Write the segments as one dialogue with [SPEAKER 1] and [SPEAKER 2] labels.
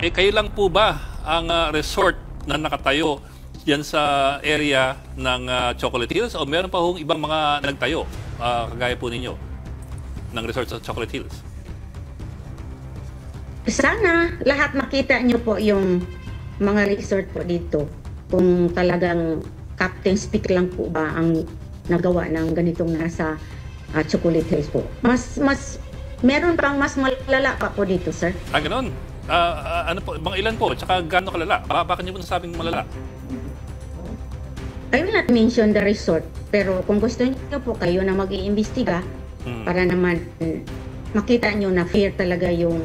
[SPEAKER 1] kayo lang po ba ang resort na nakatayo yan sa area ng Chocolate Hills o meron pa hong ibang mga nagtayo kagaya po ninyo ng resort sa Chocolate Hills?
[SPEAKER 2] Sana lahat makita nyo po yung mga resort po dito. Kung talagang Captain's Peak lang po ba ang nagawa ng ganitong nasa Chocolate Hills po. Meron pang mas malala pa po dito, sir.
[SPEAKER 1] Ganon. Ano po, mga ilan po? Tsaka gaano kalala? Bakit niyo po nasabing malala?
[SPEAKER 2] I will not mention the resort. Pero kung gusto niyo po kayo na mag-iimbestiga para naman makita nyo na fair talaga yung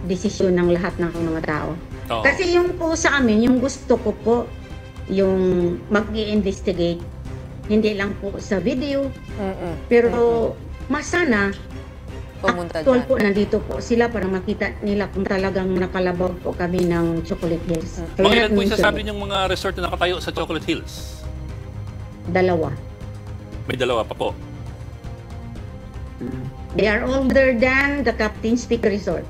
[SPEAKER 2] desisyon ng lahat ng mga tao.
[SPEAKER 1] Oo.
[SPEAKER 2] Kasi yung po sa amin, yung gusto ko po, yung mag-i-investigate, hindi lang po sa video, pero mas sana, actual po nandito po sila para makita nila kung talagang nakalabaw po kami ng Chocolate Hills.
[SPEAKER 1] Mga ilan po yung sasabi niyong mga resort na nakatayo sa Chocolate Hills?
[SPEAKER 2] 2.
[SPEAKER 1] May 2 pa po.
[SPEAKER 2] They are older than the Captain's Peak Resort.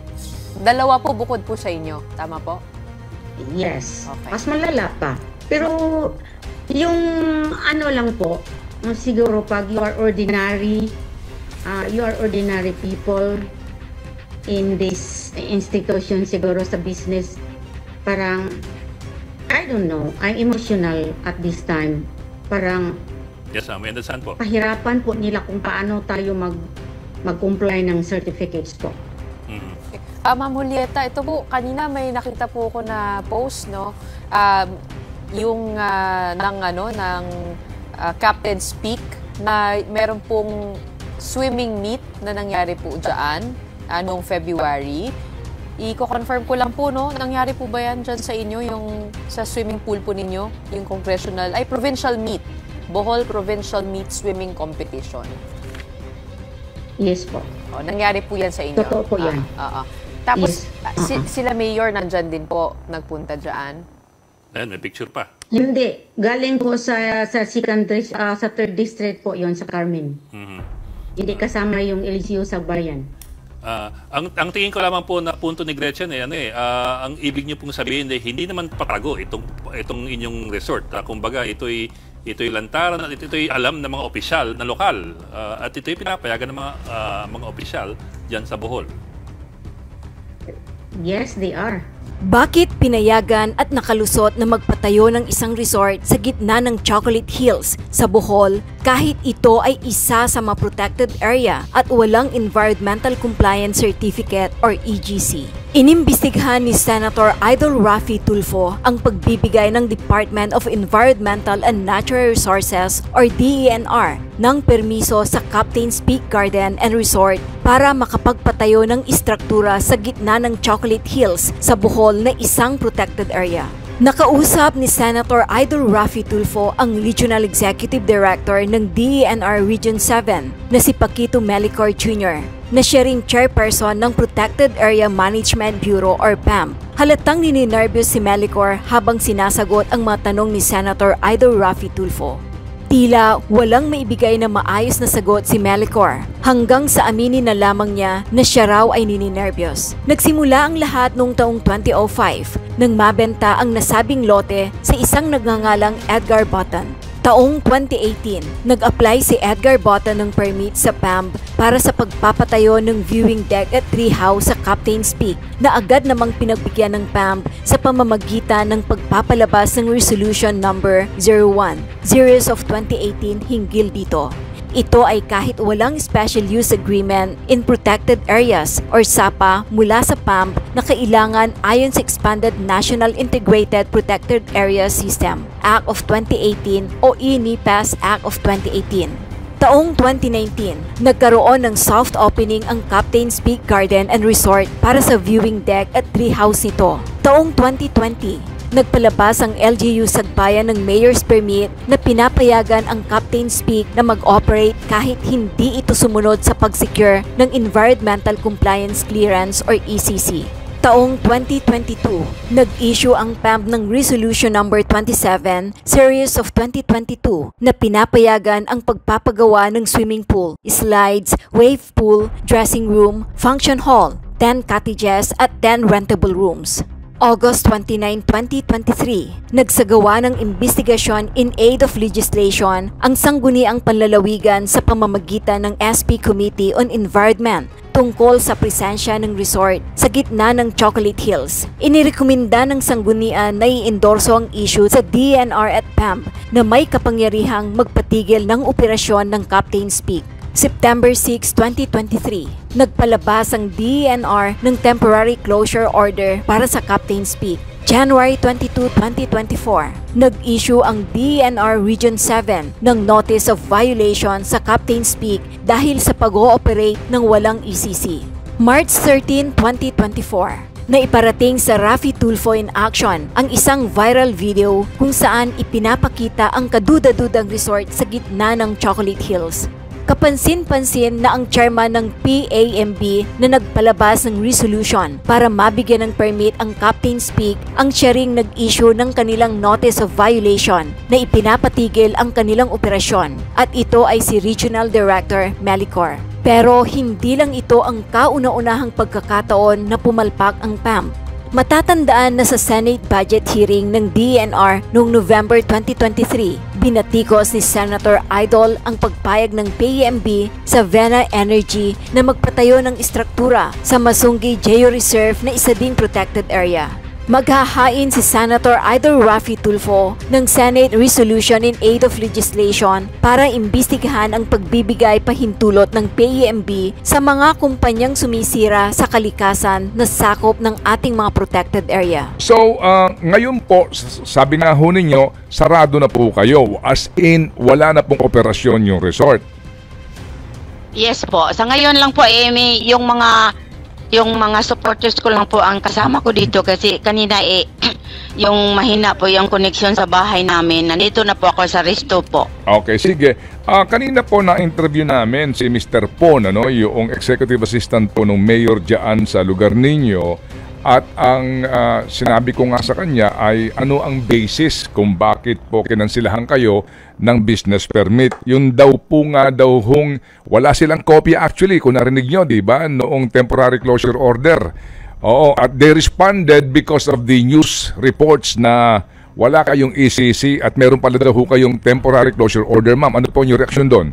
[SPEAKER 3] 2 po bukod po sa inyo. Tama po?
[SPEAKER 2] Yes.
[SPEAKER 3] Okay.
[SPEAKER 2] Mas malala pa. Pero yung ano lang po, siguro pag you are ordinary people in this institution, siguro sa business, parang, I don't know, I'm emotional at this time. Parang,
[SPEAKER 1] Yes, may understand po.
[SPEAKER 2] pahirapan po nila kung paano tayo mag-comply ng certificates po.
[SPEAKER 3] Ma'am Julieta, ito po, kanina may nakita po ko na post, no? Yung ng Captain's Peak na meron pong swimming meet na nangyari po dyan noong February. I-confirm ko lang po, no? Nangyari po ba yan dyan sa inyo, yung sa swimming pool po ninyo? Yung provincial meet. Bohol Provincial Meet Swimming Competition.
[SPEAKER 2] Yes po.
[SPEAKER 3] Nangyari po yan sa inyo?
[SPEAKER 2] Totoo po yan.
[SPEAKER 3] Tapos,
[SPEAKER 2] Yes.
[SPEAKER 3] sila mayor nandyan din po, nagpunta dyan?
[SPEAKER 1] Ayan, may picture pa.
[SPEAKER 2] Hindi. Galing po sa sa 3rd district po yon sa Carmen. Hindi kasama yung LGU sa bayan.
[SPEAKER 1] Ang tingin ko lamang po na punto ni Gretchen ang ibig niyo pong sabihin hindi naman patago itong inyong resort. Kumbaga ito'y lantaran at ito'y alam ng mga opisyal na lokal at ito'y pinapayagan ng mga opisyal diyan sa Bohol.
[SPEAKER 2] Yes, they are.
[SPEAKER 4] Bakit pinayagan at nakalusot na magpatayo ng isang resort sa gitna ng Chocolate Hills sa Bohol kahit ito ay isa sa mga protected area at walang Environmental Compliance Certificate or EGC? Inimbestigahan ni Senator Idol Raffy Tulfo ang pagbibigay ng Department of Environmental and Natural Resources or DENR ng permiso sa Captain's Peak Garden and Resort para makapagpatayo ng istruktura sa gitna ng Chocolate Hills sa Bohol na isang protected area. Nakausap ni Senator Idol Raffy Tulfo ang Regional Executive Director ng DENR Region 7 na si Paquito Melicor Jr. na siya ring chairperson ng Protected Area Management Bureau or PAMB. Halatang nininervyos si Melicor habang sinasagot ang mga tanong ni Senator Idol Raffy Tulfo. Tila walang maibigay na maayos na sagot si Melicor hanggang sa aminin na lamang niya na siya raw ay nininervyos. Nagsimula ang lahat noong taong 2005 nang mabenta ang nasabing lote sa isang nagngangalang Edgar Button. Taong 2018, nag-apply si Edgar Button ng permit sa PAMB para sa pagpapatayo ng viewing deck at treehouse sa Captain's Peak na agad namang pinagbigyan ng PAMB sa pamamagitan ng pagpapalabas ng Resolution Number 01, Series of 2018 hinggil dito. Ito ay kahit walang Special Use Agreement in Protected Areas or SAPA mula sa PAMB na kailangan ayon sa Expanded National Integrated Protected Area System Act of 2018 o INIPAS Act of 2018. Taong 2019, nagkaroon ng soft opening ang Captain's Peak Garden and Resort para sa viewing deck at treehouse nito. Taong 2020, nagpalabas ang LGU Sagbayan ng Mayor's Permit na pinapayagan ang Captain's Peak na mag-operate kahit hindi ito sumunod sa pag-secure ng Environmental Compliance Clearance or ECC. Taong 2022, nag-issue ang PAMB ng Resolution Number 27, Series of 2022 na pinapayagan ang pagpapagawa ng swimming pool, slides, wave pool, dressing room, function hall, 10 cottages at 10 rentable rooms. August 29, 2023, nagsagawa ng investigasyon in aid of legislation ang sangguniang panlalawigan sa pamamagitan ng SP Committee on Environment tungkol sa presensya ng resort sa gitna ng Chocolate Hills. Inirekomenda ng sanggunian na i-endorso ang issue sa DNR at PAMB na may kapangyarihang magpatigil ng operasyon ng Captain's Peak. September 6, 2023, nagpalabas ang DENR ng temporary closure order para sa Captain's Peak. January 22, 2024, nag-issue ang DENR Region 7 ng Notice of Violation sa Captain's Peak dahil sa pag-ooperate ng walang ECC. March 13, 2024, na iparating sa Raffy Tulfo in Action ang isang viral video kung saan ipinapakita ang kaduda-dudang resort sa gitna ng Chocolate Hills. Kapansin-pansin na ang chairman ng PAMB na nagpalabas ng resolution para mabigyan ng permit ang Captain's Peak ang siya ring nag-issue ng kanilang notice of violation na ipinapatigil ang kanilang operasyon at ito ay si Regional Director Melicor. Pero hindi lang ito ang kauna-unahang pagkakataon na pumalpak ang PAMB. Matatandaan na sa Senate budget hearing ng DENR noong November 2023, binatikos ni Senator Idol ang pagpayag ng PAMB sa Vena Energy na magpatayo ng istruktura sa Masungi Geo-Reserve na isa ding protected area. Maghahain si Senator Idol Raffy Tulfo ng Senate Resolution in Aid of Legislation para imbestigahan ang pagbibigay pahintulot ng PAMB sa mga kumpanyang sumisira sa kalikasan na sakop ng ating mga protected area.
[SPEAKER 5] So, ngayon po, sabi nga ho ninyo, sarado na po kayo. As in, wala na pong operasyon yung resort.
[SPEAKER 2] Yes po. Sa ngayon lang po, yung mga supporters ko lang po ang kasama ko dito kasi kanina yung mahina po yung connection sa bahay namin. Nandito na po ako sa resto po.
[SPEAKER 5] Okay, sige. Kanina po na-interview namin si Mr. Pon, yung executive assistant po ng mayor dyan sa lugar ninyo. At ang sinabi ko nga sa kanya ay ano ang basis kung bakit po kinansilahan kayo ng business permit. Yun daw po nga daw wala silang kopya actually kung narinig nyo, di ba? Noong temporary closure order. Oo, at they responded because of the news reports na wala kayong ECC at meron pala daw kayong temporary closure order, ma'am. Ano po yung reaction doon?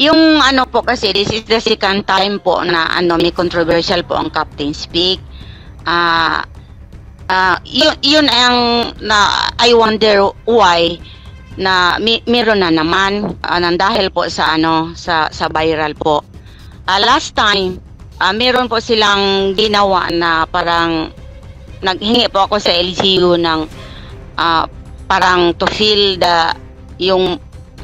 [SPEAKER 2] Yung po kasi, this is the second time po na may controversial po ang Captain's Peak. Yun ang I wonder why na meron na naman dahil po sa sa viral po. Last time, meron po silang ginawa na parang naghingi po ako sa LGU ng parang to fill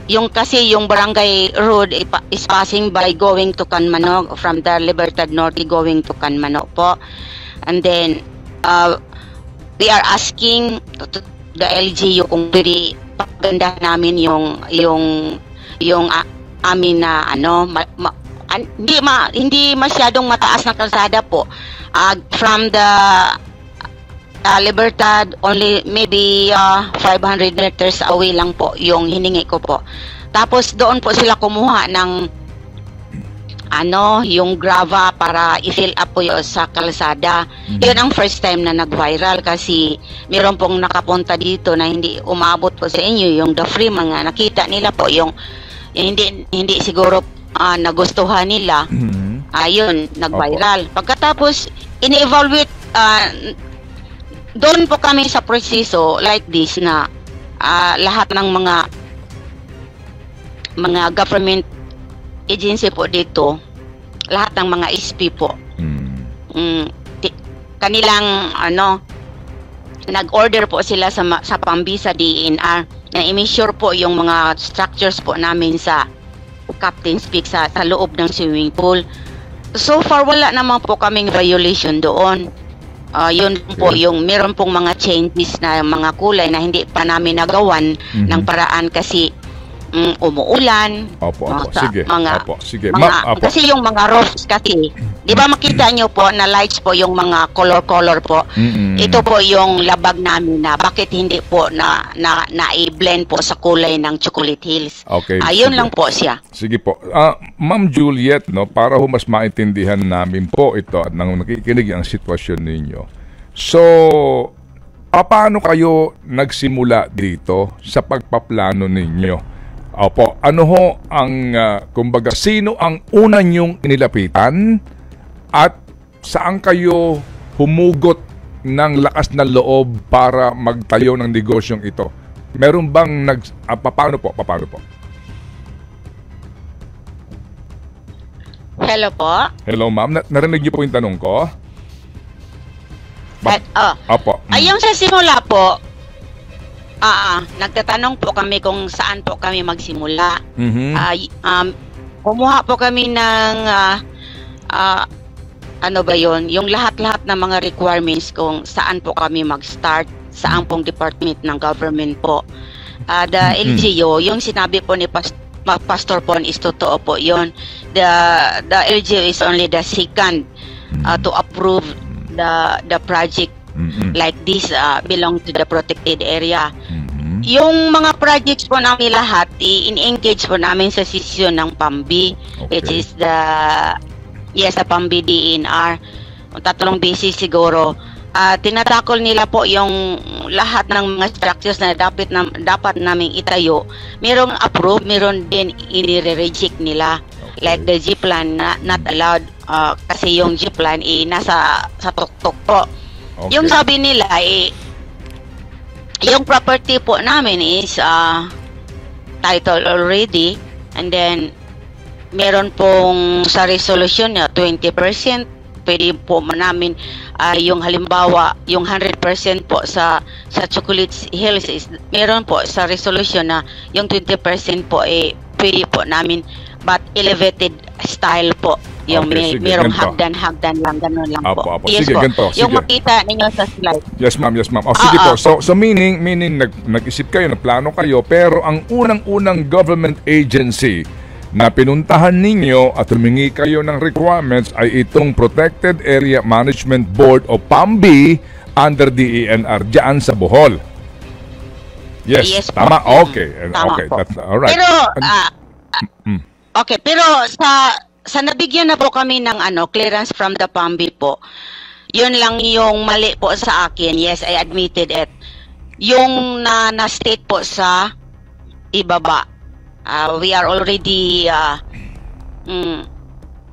[SPEAKER 2] yung kasi yung barangay road is passing by going to Canmano from the Libertad Norte going to Canmano po. And then we are asking the LGU kung pwede paganda namin yung amin na hindi masyadong mataas na kalsada po. From the Libertad, only maybe 500 meters away lang po yung hiningi ko po. Tapos doon po sila kumuha ng yung grava para i-fill up po yun sa kalsada. Yun ang first time na nag-viral kasi meron pong nakapunta dito na hindi umabot po sa inyo yung the free mga nakita nila po yung hindi siguro nagustuhan nila. Ayun, nag-viral. Pagkatapos ini-evaluate doon po kami sa proseso like this na lahat ng mga government agency po dito, lahat ng mga SP po, kanilang nag-order po sila sa PAMB sa DENR na i-measure po yung mga structures po namin sa Captain's Peak sa loob ng swimming pool. So far, wala naman po kaming violation doon. Yun po yung meron pong mga changes na mga kulay na hindi pa namin nagawan ng paraan kasi umuulan.
[SPEAKER 5] Opo.
[SPEAKER 2] Sa
[SPEAKER 5] Sige.
[SPEAKER 2] mga,
[SPEAKER 5] Opo. Sige.
[SPEAKER 2] mga,
[SPEAKER 5] Opo.
[SPEAKER 2] kasi yung mga roofs kasi, di ba makita nyo po na lights po yung mga color po. Ito po yung labag namin na bakit hindi po na-i-blend po sa kulay ng Chocolate Hills.
[SPEAKER 5] Okay.
[SPEAKER 2] Ayun
[SPEAKER 5] sige.
[SPEAKER 2] lang po siya.
[SPEAKER 5] Sige po. Ma'am Juliet, no, para ho mas maintindihan namin po ito at nang nakikinig ang sitwasyon ninyo. So, paano kayo nagsimula dito sa pagpaplano ninyo? Opo, ano ho ang, kumbaga, sino ang una nyong inilapitan at saan kayo humugot ng lakas na loob para magtayo ng negosyong ito? Meron bang paano po?
[SPEAKER 2] Hello po?
[SPEAKER 5] Hello ma'am, narinig niyo po yung tanong ko? Opo.
[SPEAKER 2] Ayun sa simula po, nagtatanong po kami kung saan po kami magsimula. Kumuha po kami ng ano ba yon, yung lahat-lahat ng mga requirements kung saan po kami mag-start, saan pong department ng government po. The LGU, yung sinabi po ni Pastor Pon is totoo po yon. The LGU is only the second to approve the project. Like this belong to the protected area. Yung mga projects po namin lahat, i-engage po namin sa session ng PAMBI, which is the PAMBI DNR. Tatlong beses siguro. Tinatakol nila po yung lahat ng mga structures na dapat naming itayo. Merong approve, meron din i-reject nila. Like the G-plan, not allowed kasi yung G-plan nasa sa tuktok po. Okay. Yung sabi nila yung property po namin is title already, and then meron pong sa resolution na 20%. Pwede po namin yung halimbawa yung 100% po sa Chocolate Hills is meron po sa resolution na yung 20% po pwede po namin, but elevated style po. Yung merong hagdan lang, gano'n lang po. Yes
[SPEAKER 5] sige,
[SPEAKER 2] po.
[SPEAKER 5] Ganito,
[SPEAKER 2] yung makita ninyo sa slide.
[SPEAKER 5] Yes ma'am. Sige po. So meaning nag-isip kayo, nagplano kayo, pero ang unang-unang government agency na pinuntahan ninyo at humingi kayo ng requirements ay itong Protected Area Management Board o PAMBI under DENR dyan sa Bohol. Yes tama? Okay.
[SPEAKER 2] Tama
[SPEAKER 5] okay.
[SPEAKER 2] Po.
[SPEAKER 5] That's all right.
[SPEAKER 2] Pero, okay, pero sa nabigyan na po kami ng clearance from the PAMBI po, yun lang yung mali po sa akin. Yes, I admitted it. Yung na-state po sa ibaba, we are already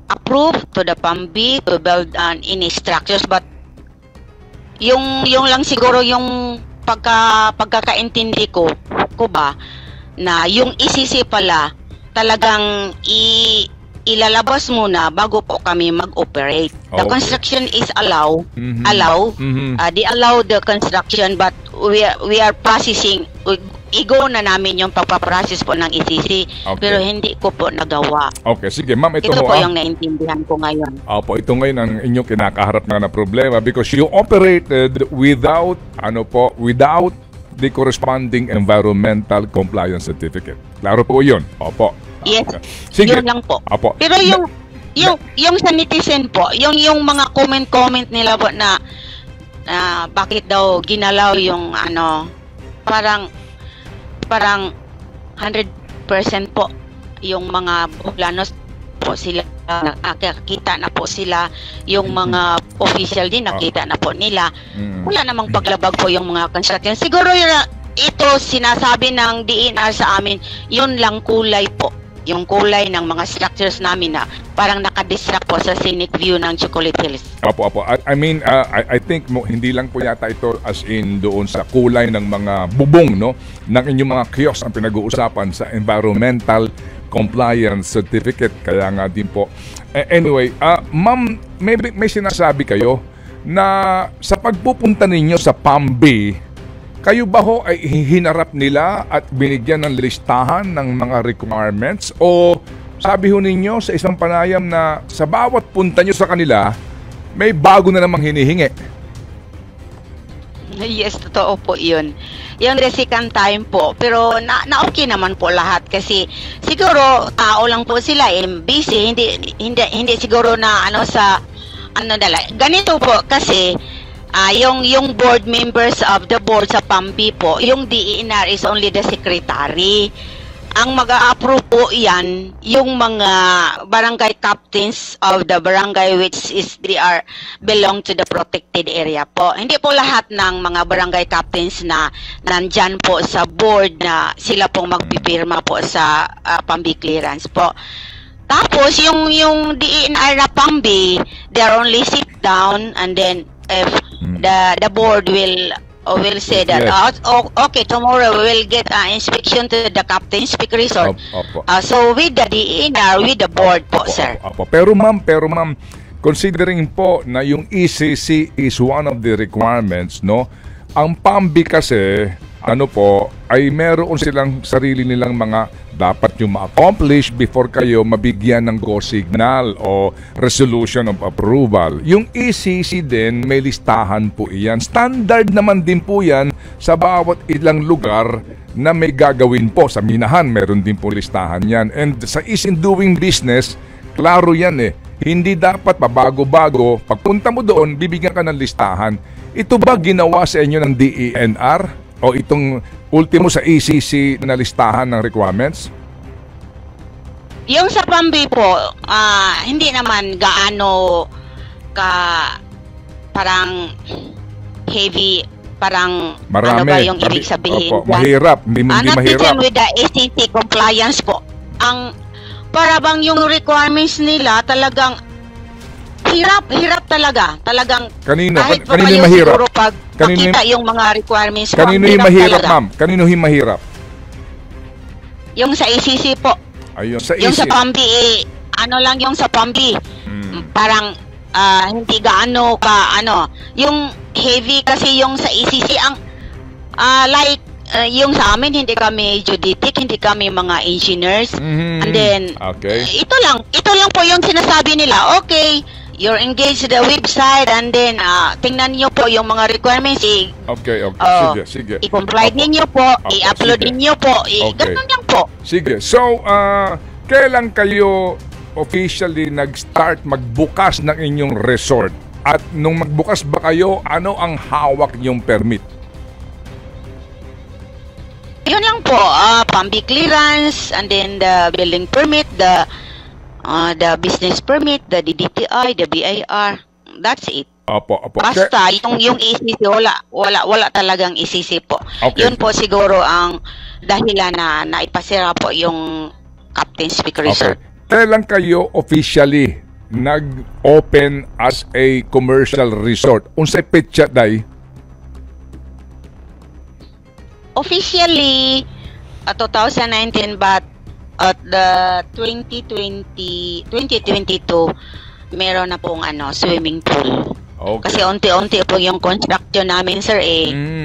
[SPEAKER 2] approved to the PAMBI to build any structures, but yung lang siguro yung pagkakaintindi ko ba na yung ECC pala talagang ilalabas muna bago po kami mag-operate. The construction is allow. They allow the construction, but we are processing. I-go na namin yung pagpaprocess po ng ECC, pero hindi ko po nagawa.
[SPEAKER 5] Okay, sige ma'am, ito
[SPEAKER 2] po yung naintindihan ko ngayon.
[SPEAKER 5] Opo, ito ngayon ang inyong kinakaharap na problema because you operated without the corresponding environmental compliance certificate. Klaro po yun. Opo.
[SPEAKER 2] Yes,
[SPEAKER 5] sige.
[SPEAKER 2] Yun lang po.
[SPEAKER 5] Opo.
[SPEAKER 2] Pero yung sa netizen po, yung mga comment nila po na bakit daw ginalaw yung parang 100% po yung mga Bulanos po sila, nakakita na po sila, yung mga official din nakita na po nila. Wala namang paglabag po yung mga construction. Siguro ito sinasabi ng DNR sa amin, yun lang kulay po. Yung kulay ng mga structures namin na parang nakadistract po sa scenic view ng Chocolate Hills.
[SPEAKER 5] Opo. I mean, I think hindi lang po yata ito as in doon sa kulay ng mga bubong, no? Ng inyong mga kiosk ang pinag-uusapan sa environmental compliance certificate. Kaya nga din po. Anyway, ma'am, may sinasabi kayo na sa pagpupunta ninyo sa PAMBI, kayo ba ho ay hinarap nila at binigyan ng listahan ng mga requirements o sabi ho ninyo sa isang panayam na sa bawat punta nyo sa kanila, may bago na namang hinihingi?
[SPEAKER 6] Yes, totoo po yun. Yung the second time po. Pero na-okay naman po lahat kasi siguro tao lang po sila, busy, hindi siguro na ganito po kasi yung board members of the board sa PAMBI po, yung DENR is only the secretary. Ang mag-a-approve po yan, yung mga barangay captains of the barangay which is belong to the protected area po. Hindi po lahat ng mga barangay captains na nandyan po sa board na sila pong magpipirma po sa PAMBI clearance po. Tapos yung DENR na PAMBI, they're only sit down and then if the board will say that okay, tomorrow we will get inspection to the Captain's Peak Resort. So with the DENR, with the board po, sir.
[SPEAKER 5] Pero ma'am, considering po na yung ECC is one of the requirements, no? Ang PAMBI kasi ay meron silang sarili nilang mga dapat yung ma-accomplish before kayo mabigyan ng go signal o resolution of approval. Yung ECC din, may listahan po iyan. Standard naman din po yan sa bawat ilang lugar na may gagawin po. Sa minahan, meron din po listahan yan. And sa ease in doing business, klaro yan eh. Hindi dapat pabago-bago. Pagpunta mo doon, bibigyan ka ng listahan. Ito ba ginawa sa inyo ng DENR? O itong ultimo sa ECC na listahan ng requirements?
[SPEAKER 6] Yung sa PAMBI po, hindi naman gaano parang heavy, parang
[SPEAKER 5] marami.
[SPEAKER 6] Ano ba yung ibig sabihin?
[SPEAKER 5] Mahirap, hindi mahirap.
[SPEAKER 6] With the ECC compliance po, para bang yung requirements nila talagang hirap talaga. Talagang
[SPEAKER 5] kanino
[SPEAKER 6] yung
[SPEAKER 5] mahirap?
[SPEAKER 6] Siguro pag makita yung mga requirements.
[SPEAKER 5] Kanino yung mahirap, ma'am? Kanino yung mahirap?
[SPEAKER 6] Yung sa ECC po.
[SPEAKER 5] Ayun, sa
[SPEAKER 6] yung
[SPEAKER 5] ECC.
[SPEAKER 6] sa PAMBI, lang yung sa PAMBI. Parang hindi gaano yung heavy kasi yung sa ECC yung sa amin hindi kami geodetic, hindi kami mga engineers. And then ito lang po yung sinasabi nila. Okay, you're engaged to the website and then tingnan niyo po yung mga requirements. Sige. I-comply ninyo po, i-upload ninyo po. Ganun lang po.
[SPEAKER 5] Sige. So, kailan kayo officially nag-start magbukas ng inyong resort? At nung magbukas ba kayo, ano ang hawak niyong permit?
[SPEAKER 6] Yun lang po, PAMBI clearance and then the building permit, the business permit, the DTI, the BIR. That's it.
[SPEAKER 5] Opo.
[SPEAKER 6] Basta yung ECC wala talagang ECC po. Yun po siguro ang dahilan na naipasira po yung Captain's Peak Resort.
[SPEAKER 5] Kailan kayo officially nag-open as a commercial resort? Unsay petsa day?
[SPEAKER 6] Officially 2019 but at the 2022 meron na pong swimming pool. Kasi unti-unti po yung construction namin, sir,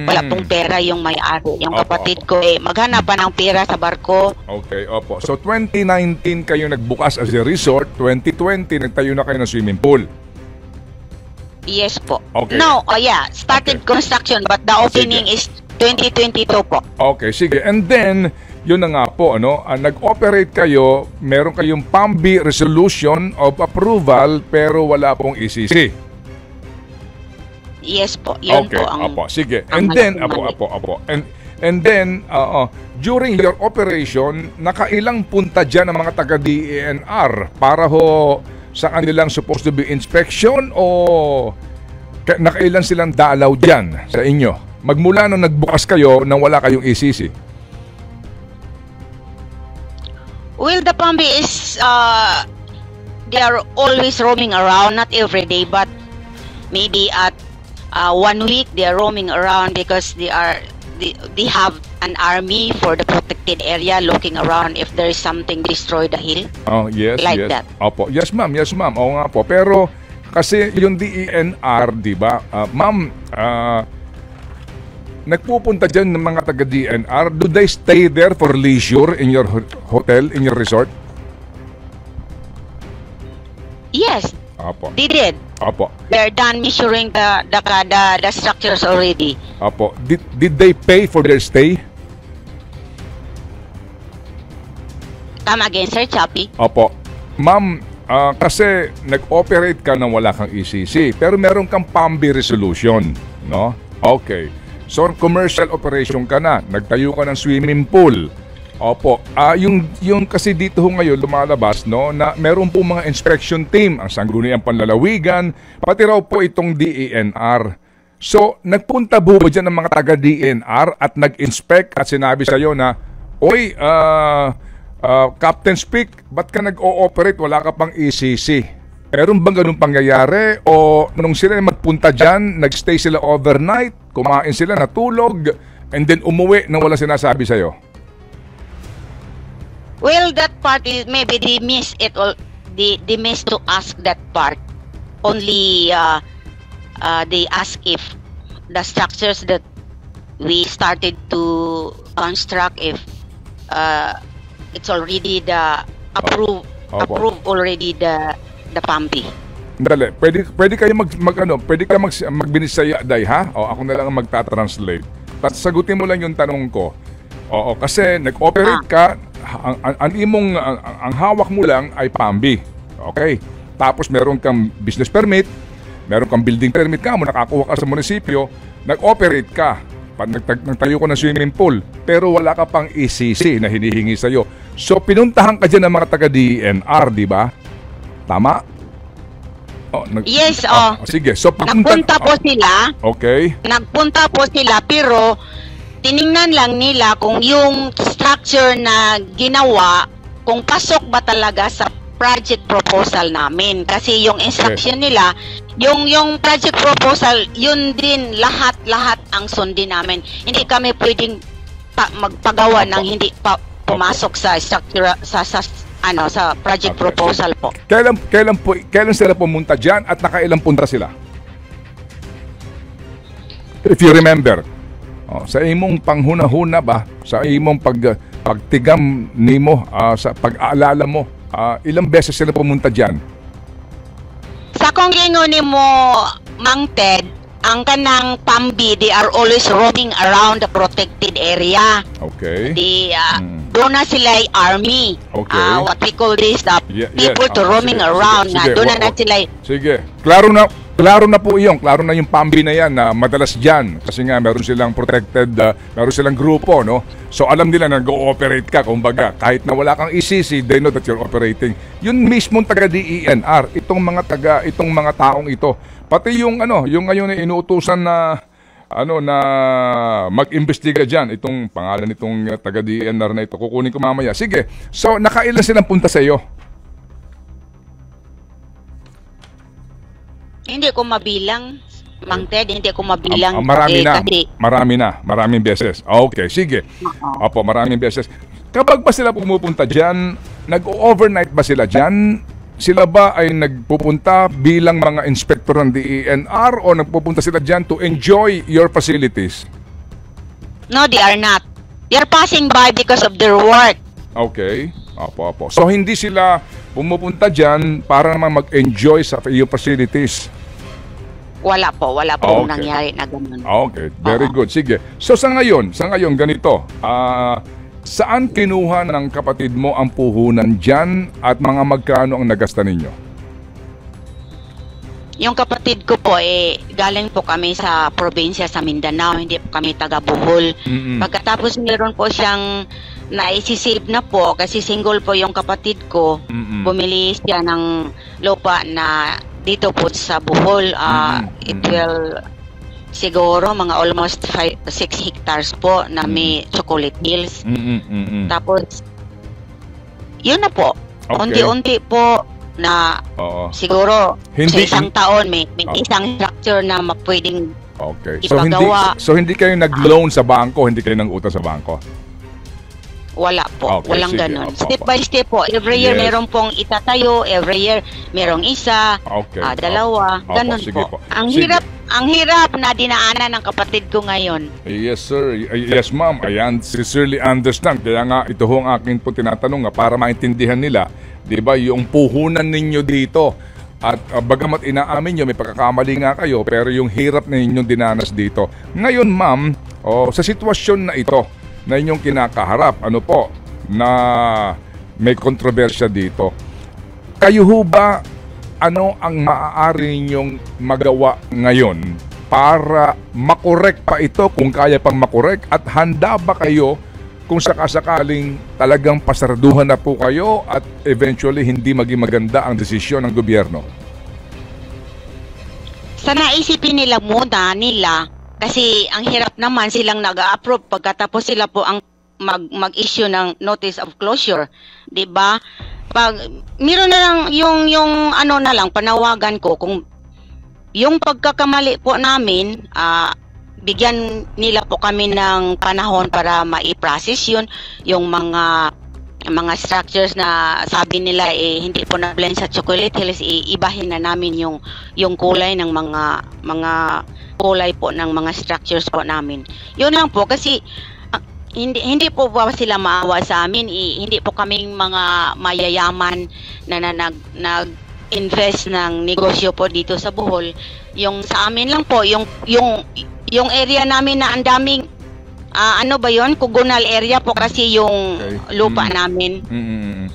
[SPEAKER 6] wala pong pera yung may-ari. Yung kapatid ko maghanap pa ng pera sa barko.
[SPEAKER 5] So 2019 kayo nagbukas as a resort, 2020 nagtayo na kayo ng swimming pool.
[SPEAKER 6] Yes po. Started construction but the opening is 2022 po.
[SPEAKER 5] Sige. And then yun na nga po, nag-operate kayo, meron kayong PAMBI resolution of approval pero wala pong ECC.
[SPEAKER 6] Yes po, yun po ang...
[SPEAKER 5] Sige. And then, And then, during your operation, nakailang punta dyan ang mga taga-DENR para sa kanilang supposed to be inspection o nakailan silang dalaw dyan sa inyo? Magmula nung nagbukas kayo nang wala kayong ECC?
[SPEAKER 6] Well, the PAMBI is, they are always roaming around, not every day, but maybe at 1 week they are roaming around because they have an army for the protected area looking around if there is something destroy the hill. Like that.
[SPEAKER 5] Yes, ma'am. Oo nga po. Pero kasi yung DENR, di ba, ma'am, nagpupunta dyan ng mga taga-DENR, do they stay there for leisure in your hotel, in your resort?
[SPEAKER 6] Yes, they did.
[SPEAKER 5] Opo.
[SPEAKER 6] They're done measuring the structures already.
[SPEAKER 5] Opo. Did they pay for their stay?
[SPEAKER 6] Come again, Sir Chappie.
[SPEAKER 5] Opo. Ma'am, kasi nag-operate ka nang wala kang ECC, pero meron kang PAMBI resolution, no? Okay. So, commercial operation ka na, nagtayo ka ng swimming pool. Opo. Yung kasi dito ngayon lumalabas, no, na meron po mga inspection team, ang Sangguniang Panlalawigan, pati raw po itong DENR. So, nagpunta po ba dyan ng mga taga-DENR at nag-inspect at sinabi sa'yo na, oy, Captain Speak, ba't ka nag-o-operate? Wala ka pang ECC. Meron bang ganun pangyayari? O nung sila magpunta dyan, nag-stay sila overnight, kumain sila, natulog, and then umuwi nang wala sinasabi sa'yo?
[SPEAKER 6] Well, that part is maybe they missed it, or they missed to ask that part. Only they ask if the structures that we started to construct, if it's already the approved already the PAMBI.
[SPEAKER 5] Dali, pwede kayo pwede ka magbinisaya day, ha? O ako na lang ang magta-translate. Tapos sagutin mo lang yung tanong ko. Oo, kasi nag-operate ka, ang hawak mo lang ay PAMBI. Okay? Tapos meron kang business permit, meron kang building permit ka mo, nakakuha ka sa munisipyo, nag-operate ka. Nagtayo ko ng swimming pool, pero wala ka pang ECC na hinihingi sa'yo. So, pinuntahan ka dyan ng mga taga-DENR, di ba? Tama?
[SPEAKER 6] Yes,
[SPEAKER 5] sige. So,
[SPEAKER 6] nagpunta po sila.
[SPEAKER 5] Okay.
[SPEAKER 6] Nagpunta po sila, pero tiningnan lang nila kung yung structure na ginawa, kung pasok ba talaga sa project proposal namin. Kasi yung instruction nila, yung project proposal, yun din lahat ang sundin namin. Hindi kami pwedeng magpagawa ng hindi pumasok sa structure sa project proposal po.
[SPEAKER 5] Kailan sila pumunta diyan at nakailang punta sila? If you remember, sa imong panghuna-huna ba, sa imong pagtigam nimo, sa pag-aalala mo, ilang beses sila pumunta diyan?
[SPEAKER 6] Sa kung ingon mo, Mang Ted, ang kanang PAMBI, they are always roaming around the protected area.
[SPEAKER 5] Okay.
[SPEAKER 6] Doon na sila army.
[SPEAKER 5] Okay.
[SPEAKER 6] What we call this, the people to roaming around. Doon na sila.
[SPEAKER 5] Sige. Klaro na po iyon. Klaro na yung PAMBI na yan na madalas dyan. Kasi nga meron silang protected, meron silang grupo, no? So alam nila na nag-ooperate ka, kumbaga. Kahit na wala kang ECC, they know that you're operating. Yun mismong taga-DENR, itong mga taong ito. Pati yung ngayon na inuutusan na mag-imbestiga diyan, itong pangalan nitong taga-DENR na ito. Kukunin ko mamaya. Sige. So nakailan silang punta sa iyo?
[SPEAKER 6] Hindi ko mabilang, Mang Ted, hindi ko mabilang.
[SPEAKER 5] Maraming beses. Okay, sige. Opo, maraming beses. Kapag ba sila pumupunta diyan, nag-overnight ba sila diyan? Sila ba ay nagpupunta bilang mga inspector ng DENR o nagpupunta sila dyan to enjoy your facilities?
[SPEAKER 6] No, they are not. They are passing by because of their work.
[SPEAKER 5] Okay. Opo. So, hindi sila pumupunta dyan para naman mag-enjoy sa iyong facilities?
[SPEAKER 6] Wala po nangyari na ganun.
[SPEAKER 5] Okay, very good. Sige. So, sa ngayon ganito. Saan kinuha ng kapatid mo ang puhunan dyan at mga magkano ang nagasta ninyo?
[SPEAKER 6] Yung kapatid ko po, galing po kami sa probinsya sa Mindanao, hindi po kami taga Bohol. Pagkatapos meron po siyang naisisave na po, kasi single po yung kapatid ko, bumili siya ng lupa na dito po sa Bohol. It will siguro mga almost 6 hectares po na may Chocolate Hills. Tapos yun na po. Okay. Unti-unti po na siguro sa isang taon may isang structure na pwedeng ipagawa.
[SPEAKER 5] So hindi kayo nag-loan sa bangko, hindi kayo nang-utang sa bangko?
[SPEAKER 6] Wala po. Walang ganun. Step by step po. Every year meron pong itatayo. Every year merong isa, dalawa. Ganun po. Ang hirap na dinaanan ng kapatid ko ngayon.
[SPEAKER 5] Yes, sir. Yes, ma'am. I sincerely understand. Kaya nga, ito ang akin po tinatanong para maintindihan nila. Diba, yung puhunan ninyo dito, At bagamat inaamin nyo, may pagkakamali nga kayo, pero yung hirap na inyong dinanas dito. Ngayon, ma'am, sa sitwasyon na ito, na inyong kinakaharap, ano po, na may kontrobersya dito, kayo ho ba, ano ang maaari ninyong magawa ngayon para makorek pa ito kung kaya pang makorek? At handa ba kayo kung sakasakaling talagang pasarduhan na po kayo at eventually hindi maging maganda ang desisyon ng gobyerno?
[SPEAKER 6] Sana isipin nila muna kasi ang hirap naman silang nag-a-approve pagkatapos sila po ang mag-issue ng notice of closure, 'di ba? Pag meron na lang yung ano na lang panawagan ko kung yung pagkakamali po namin, bigyan nila po kami ng panahon para mai-process yun, yung mga structures na sabi nila hindi po na-blend sa Chocolate Hills, ibahin na namin yung kulay ng mga kulay po ng mga structures po namin. Yun lang po kasi hindi po ba sila maawa sa amin, hindi po kaming mga mayayaman na nag-invest ng negosyo po dito sa Bohol. Yung sa amin lang po, yung area namin na ang daming ano ba yon, Cogonal area po kasi yung lupa namin.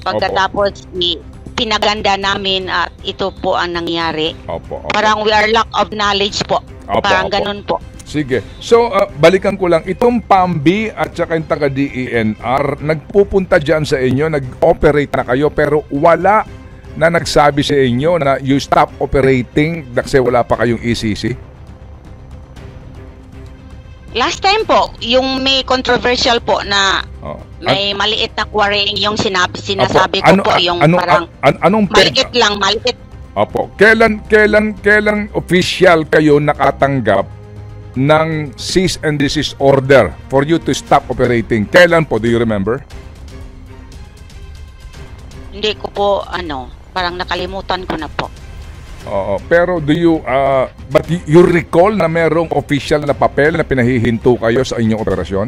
[SPEAKER 6] Pagkatapos pinaganda namin at ito po ang nangyari. Parang we are lack of knowledge po. Parang ganun po.
[SPEAKER 5] Sige. So, balikan ko lang. Itong PAMBI at saka yung taga-DENR, nagpupunta dyan sa inyo, nag-operate na kayo, pero wala na nagsabi sa inyo na you stop operating kasi wala pa kayong ECC?
[SPEAKER 6] Last time po, yung may controversial po na may maliit na quarrying yung sinasabi ko po, yung parang maliit lang, maliit.
[SPEAKER 5] Opo. Kailan official kayo nakatanggap ng cease and desist order for you to stop operating? Kailan po? Do you remember?
[SPEAKER 6] Hindi ko po, parang nakalimutan ko na po.
[SPEAKER 5] Oo, pero do you, but you recall na merong official na papel na pinahihinto kayo sa inyong operasyon?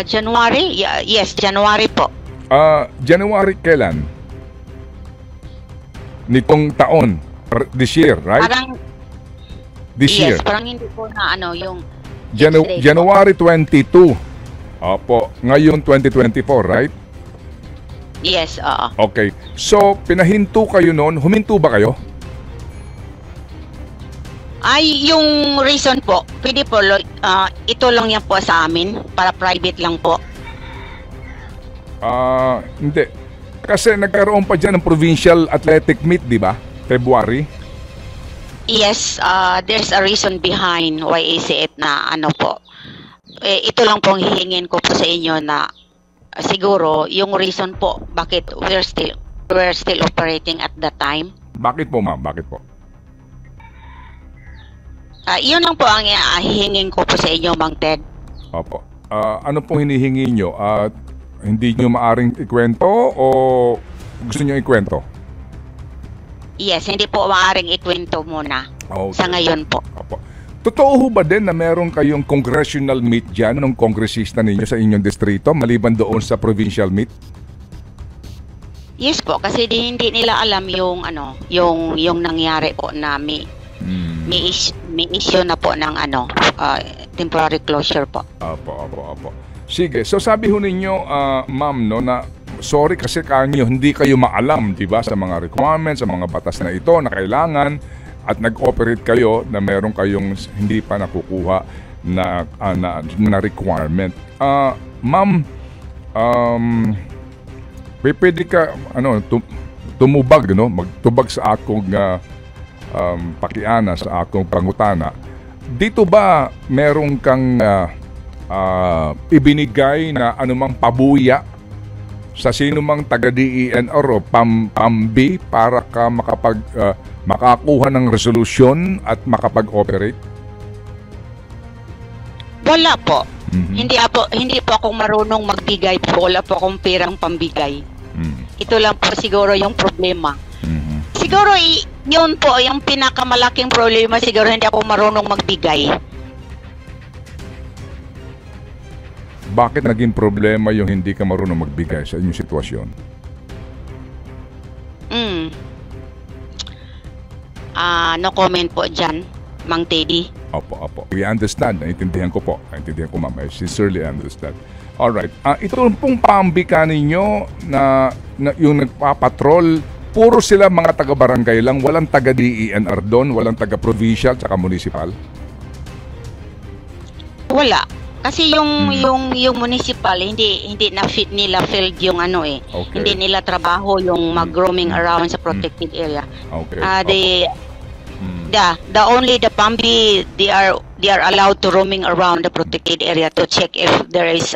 [SPEAKER 6] January? Yes, January po.
[SPEAKER 5] January kailan? Nitong taon? This year, right?
[SPEAKER 6] Parang,
[SPEAKER 5] this year?
[SPEAKER 6] Yes, parang hindi po na yung
[SPEAKER 5] January 22. Opo, ngayon 2024, right?
[SPEAKER 6] Yes,
[SPEAKER 5] Okay. So, pinahinto kayo noon. Huminto ba kayo?
[SPEAKER 6] Ay, yung reason po, pwede po, ito lang yan po sa amin, para private lang po.
[SPEAKER 5] Hindi. Kasi nagkaroon pa dyan ng provincial athletic meet, di ba? February?
[SPEAKER 6] Yes, there's a reason behind why is it na po. Ito lang po ang hihingin ko po sa inyo na siguro yung reason po bakit we're still operating at that time.
[SPEAKER 5] Bakit po, ma'am? Bakit po?
[SPEAKER 6] Yun lang po ang hihingin ko po sa inyo, Mang Ted.
[SPEAKER 5] Opo. Ano pong hinihingi nyo? Hindi nyo maaring ikwento o gusto nyo ikwento?
[SPEAKER 6] Yes, hindi po maaaring ikwento muna. Okay. Sa ngayon po.
[SPEAKER 5] Opo. Totoo ho ba din na meron kayong congressional meet dyan ng kongresista ninyo sa inyong distrito maliban doon sa provincial meet?
[SPEAKER 6] Yes po, kasi hindi nila alam yung nangyari po na may issue na po ng temporary closure po.
[SPEAKER 5] Opo. Sige, so sabi ho ninyo, ma'am, no, na sorry kasi hindi kayo maalam, di ba, sa mga requirements, sa mga batas na ito na kailangan at nag-operate kayo na meron kayong hindi pa nakukuha na requirement. Ma'am, pwede ka tumubag, no? Magtubag sa akong pakiana, sa akong pangutana. Dito ba meron kang ibinigay na anumang pabuya sa sino mang taga-DENR o PAMBI para ka makakuha ng resolusyon at makapag-operate?
[SPEAKER 6] Wala po. Hindi po ako marunong magbigay po. Wala po akong perang pambigay. Ito lang po siguro yung problema. Siguro yun po yung pinakamalaking problema, siguro hindi ako marunong magbigay.
[SPEAKER 5] Bakit naging problema yung hindi ka marunong magbigay sa inyong sitwasyon?
[SPEAKER 6] no comment po dyan, Mang Teddy.
[SPEAKER 5] Opo. We understand. Naintindihan ko po. Naintindihan ko, ma'am. I sincerely understand. Alright. Ito pong pambika ninyo na yung nagpapatrol, puro sila mga taga-barangay lang, walang taga-DENR doon, walang taga-provincial tsaka municipal?
[SPEAKER 6] Wala. Kasi yung municipal hindi na fit nila filled yung ano eh.
[SPEAKER 5] Okay.
[SPEAKER 6] Hindi nila trabaho yung mag-roaming around sa protected area.
[SPEAKER 5] Okay.
[SPEAKER 6] The only the Pambi they are allowed to roaming around the protected area to check if there is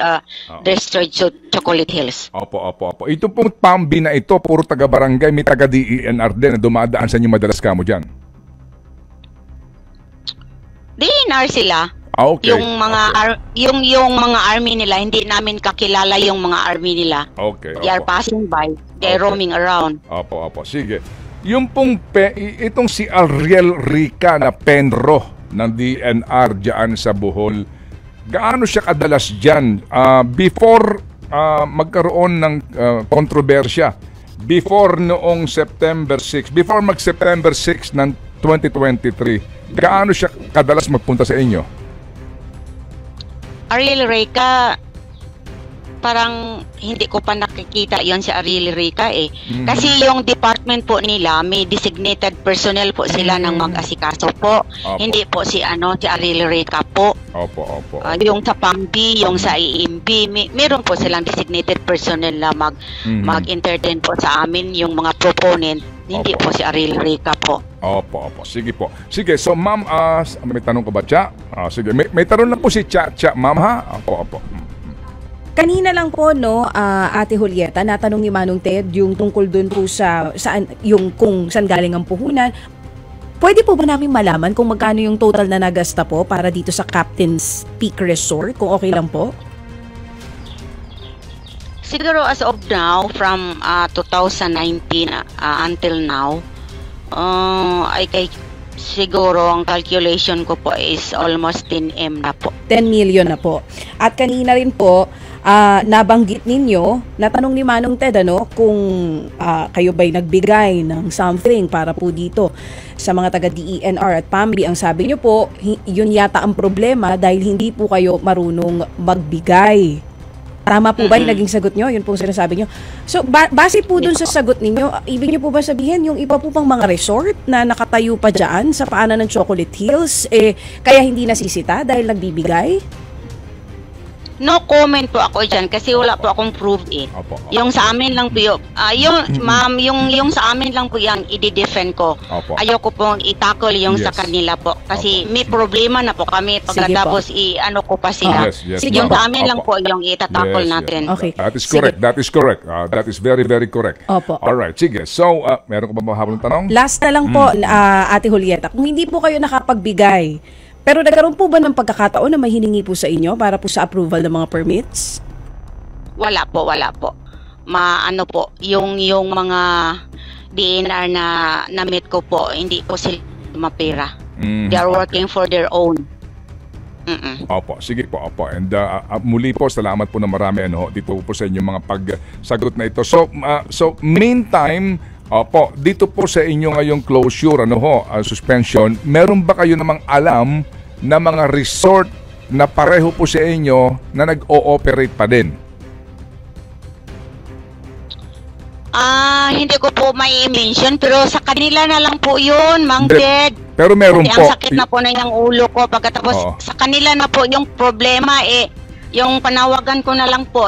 [SPEAKER 6] Chocolate Hills.
[SPEAKER 5] Opo. Ito pong Pambi na ito, puro taga-barangay, may taga-DENR din na dumadaan sa inyo madalas kamo dyan?
[SPEAKER 6] DENR sila.
[SPEAKER 5] Okay.
[SPEAKER 6] Yung mga yung mga army nila, hindi namin kakilala yung mga army nila.
[SPEAKER 5] Okay.
[SPEAKER 6] They are passing by, they are roaming around.
[SPEAKER 5] Opo. Sige. Yung pong itong si Ariel Rica na penro ng DNR diyan sa Bohol, gaano siya kadalas diyan before magkaroon ng kontrobersya, before noong September 6, before mag-September 6 ng 2023, gaano siya kadalas magpunta sa inyo?
[SPEAKER 6] Ariel Rica, parang hindi ko pa nakikita yon si Ariel Rica eh. Kasi yung department po nila, may designated personnel po sila ng mag-asikaso po. Hindi po si Ariel Rica po.
[SPEAKER 5] Opo.
[SPEAKER 6] Yung sa Pambi, yung sa EMB, meron po silang designated personnel na mag-entertain po sa amin, yung mga proponent. Hindi po si Ariel Rica po.
[SPEAKER 5] Opo. Sige po. Sige, so ma'am, may tanong ka ba, Cha? Sige, may tanong lang po si Cha, ma'am ha? Opo.
[SPEAKER 7] Kanina lang po, no, Ate Julieta, natanong ni Manong Ted yung tungkol dun po yung kung saan galing ang puhunan. Pwede po ba namin malaman kung magkano yung total na nagasta po para dito sa Captain's Peak Resort, kung okay lang po?
[SPEAKER 6] Siguro as of now, from 2019 until now, siguro ang calculation ko po is almost 10M na po.
[SPEAKER 7] 10 million na po. At kanina rin po, nabanggit ninyo, natanong ni Manong Ted kung kayo ba'y nagbigay ng something para po dito sa mga taga DENR at Pambi. Ang sabi nyo po, yun yata ang problema dahil hindi po kayo marunong magbigay. Tama po ba yung naging sagot nyo? Yun po sinasabi nyo. So, base po dun sa sagot ninyo, ibig nyo po ba sabihin yung iba po pang mga resort na nakatayo pa dyan sa paanan ng Chocolate Hills, kaya hindi nasisita dahil nagbibigay?
[SPEAKER 6] No comment po ako dyan kasi wala po akong proof eh. Yung sa amin lang po yung sa amin lang po yung i-defend ko. Ayoko pong i-tackle yung sa kanila po kasi may problema na po kami pagkatapos ko pa sila. Yung sa amin lang po yung i-tackle natin.
[SPEAKER 7] Okay.
[SPEAKER 5] That is correct. That is correct. That is very, very correct.
[SPEAKER 7] Opo.
[SPEAKER 5] Alright, sige. So, meron ka ba mahabang tanong?
[SPEAKER 7] Last na lang po, Ate Julieta, kung hindi po kayo nakapagbigay, pero nagkaroon po ba ng pagkakataon na may hiningi po sa inyo para po sa approval ng mga permits?
[SPEAKER 6] Wala po. Yung mga DNR na meet ko po, hindi po sila mapera. They are working for their own.
[SPEAKER 5] Opo, sige po, opo. And muli po, salamat po na marami dito po sa inyong mga pagsagot na ito. So meantime, opo, dito po sa inyo ngayong closure, suspension, meron ba kayo namang alam na mga resort na pareho po sa inyo na nag-o-operate pa din?
[SPEAKER 6] Hindi ko po may mention pero sa kanila na lang po yun, Mang Ted.
[SPEAKER 5] Pero meron
[SPEAKER 6] kasi
[SPEAKER 5] po.
[SPEAKER 6] Ang sakit na po na yung ulo ko pagkatapos sa kanila na po yung problema yung panawagan ko na lang po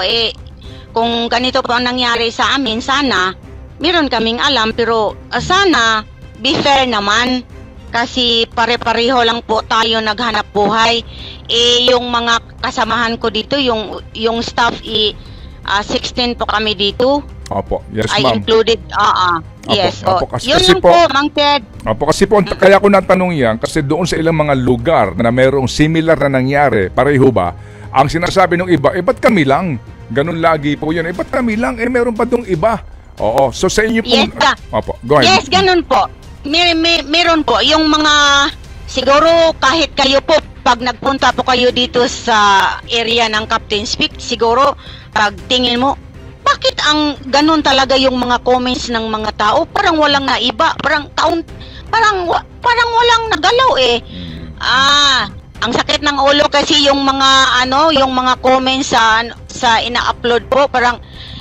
[SPEAKER 6] kung ganito po ang nangyari sa amin, sana meron kaming alam pero sana be fair naman kasi pare-pareho lang po tayo naghanap buhay. Yung mga kasamahan ko dito, yung staff 16 po kami dito.
[SPEAKER 5] Opo, yes
[SPEAKER 6] I
[SPEAKER 5] ma'am.
[SPEAKER 6] included, yes. Yun lang po, Mang Ted.
[SPEAKER 5] Opo, kasi po, kaya ko natanong yan, kasi doon sa ilang mga lugar na mayroong similar na nangyari, pareho ba, ang sinasabi ng iba, ba't kami lang? Ganun lagi po yun, ba't kami lang? Meron pa dong iba. Oo, so sa inyo po.
[SPEAKER 6] Yes,
[SPEAKER 5] opo, go ahead.
[SPEAKER 6] Yes, ganun po. Meron po, yung mga, siguro kahit kayo po, pag nagpunta po kayo dito sa area ng Captain's Peak, siguro, pag tingin mo, bakit ang ganun talaga yung mga comments ng mga tao? Parang walang naiba. Parang parang walang nagalaw eh. Ang sakit ng ulo kasi yung mga yung mga comments sa ina-upload po, parang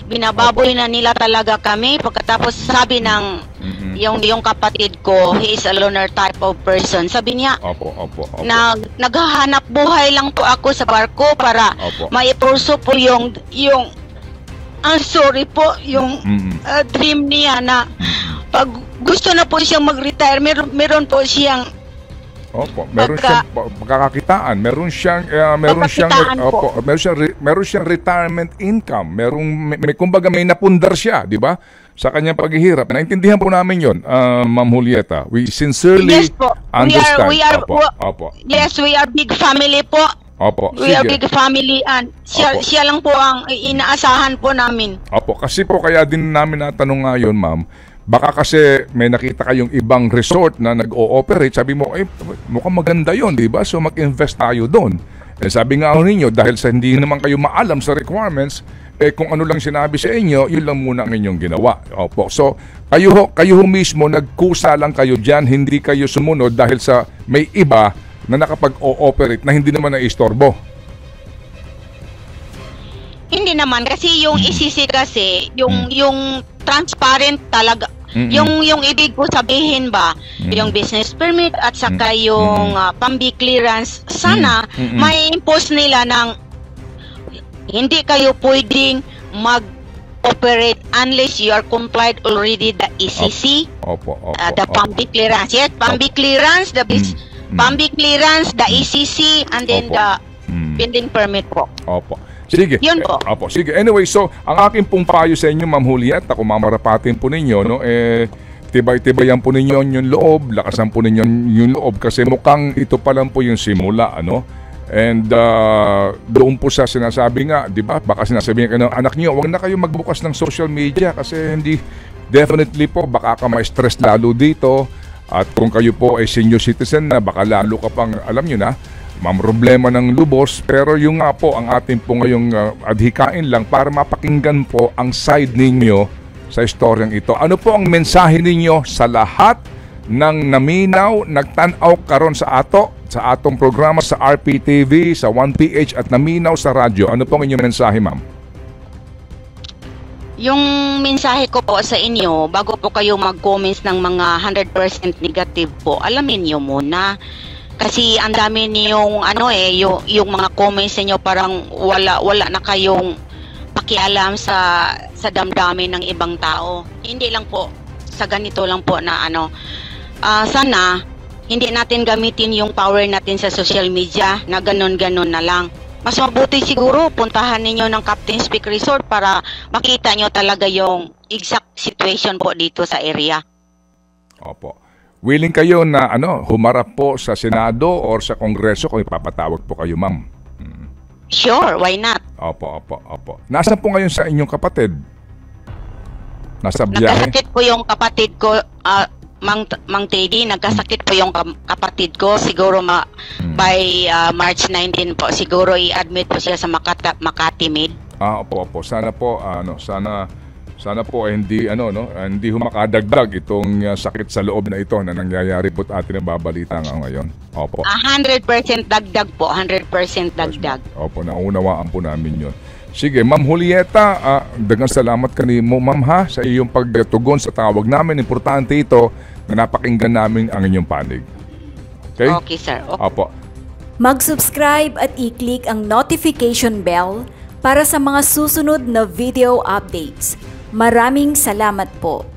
[SPEAKER 6] binababoy na nila talaga kami. Pagkatapos sabi ng yung kapatid ko, he is a loner type of person. Sabi niya,
[SPEAKER 5] Opo.
[SPEAKER 6] naghahanap buhay lang po ako sa barko para maipurso po yung sorry po, yung dream niya na pag gusto na po siyang mag-retire, meron po siyang
[SPEAKER 5] meron siyang pagkakakitaan, meron siyang retirement income, may kumbaga may napundar siya, di ba? Sa kanyang paghihirap. Naintindihan po namin 'yon, Ma'am Julieta. We sincerely understand.
[SPEAKER 6] Yes, we are big family po. We are big family and siya lang po ang inaasahan po namin.
[SPEAKER 5] Kasi po kaya din namin natanong ngayon, ma'am, baka kasi may nakita kayong ibang resort na nag-o-operate, sabi mo, mukhang maganda yon, di ba? So mag-invest tayo doon. Sabi nga ninyo, dahil sa hindi naman kayo maalam sa requirements, kung ano lang sinabi sa inyo, yun lang muna ang inyong ginawa. So kayo mismo, nagkusa lang kayo dyan, hindi kayo sumunod dahil sa may iba na nakapag-o-operate na hindi naman na-istorbo.
[SPEAKER 6] Hindi naman kasi yung ICC kasi yung transparent talaga. Yung ibig ko sabihin ba, yung business permit at saka yung PAMBI clearance, sana may impose nila ng hindi kayo pwedeng mag-operate unless you are complied already the ICC, the PAMBI clearance. Yes, PAMBI clearance, the PAMBI clearance, the ICC, and then the building permit po.
[SPEAKER 5] Sige.
[SPEAKER 6] Yun po.
[SPEAKER 5] Sige. Anyway, so ang akin pong payo sa inyo, Ma'am Julieta, kung mamarapatin po ninyo, no, tibay-tibayan po ninyo yung loob, lakasan po ninyo yung loob kasi mukhang ito pa lang po yung simula, ano? And doon po sa sinasabi nga, di ba? Baka sinasabi nga ng anak niyo, wag na kayo magbukas ng social media kasi definitely po, baka ka ma-stress lalo dito. At kung kayo po ay senior citizen na, baka lalo ka pang, alam nyo na, problema ng lubos, pero yung nga po ang ating po ngayong adhikain lang para mapakinggan po ang side ninyo sa istoryang ito. Ano po ang mensahe ninyo sa lahat ng naminaw, nagtanaw karon sa atong programa sa RPTV, sa 1PH at naminaw sa radyo? Ano po ang inyong mensahe, ma'am?
[SPEAKER 6] Yung mensahe ko po sa inyo, bago po kayo mag-comments ng mga 100% negative po, alamin nyo muna. Kasi ang dami niyong yung mga comments niyo parang wala na kayong pakialam sa damdamin ng ibang tao. Hindi lang po sa ganito lang po na sana hindi natin gamitin yung power natin sa social media na ganon-ganon na lang. Mas mabuti siguro puntahan ninyo ng Captain's Peak Resort para makita nyo talaga yung exact situation po dito sa area.
[SPEAKER 5] Willing kayo na humarap po sa Senado or sa Kongreso kung ipapatawag po kayo, ma'am?
[SPEAKER 6] Sure, why not?
[SPEAKER 5] Opo. Nasaan po ngayon sa inyong kapatid? Nasa biyahe?
[SPEAKER 6] Nagkasakit po yung kapatid ko, Mang Teddy, nagkasakit po yung kapatid ko. Siguro by March 19 po, siguro i-admit po siya sa Makati Med.
[SPEAKER 5] Opo. Sana po, sana po hindi makadagdag itong sakit sa loob na ito na nangyayari po at atin ang babalita ngayon.
[SPEAKER 6] 100% dagdag po, 100% dagdag.
[SPEAKER 5] Naunawaan po namin 'yon. Sige, Ma'am Julieta, daghang salamat kanimo, ma'am, ha, sa iyong pagtugon sa tawag namin. Importante ito na napakinggan namin ang inyong panig. Okay,
[SPEAKER 6] sir.
[SPEAKER 4] Mag-subscribe at i-click ang notification bell para sa mga susunod na video updates. Maraming salamat po.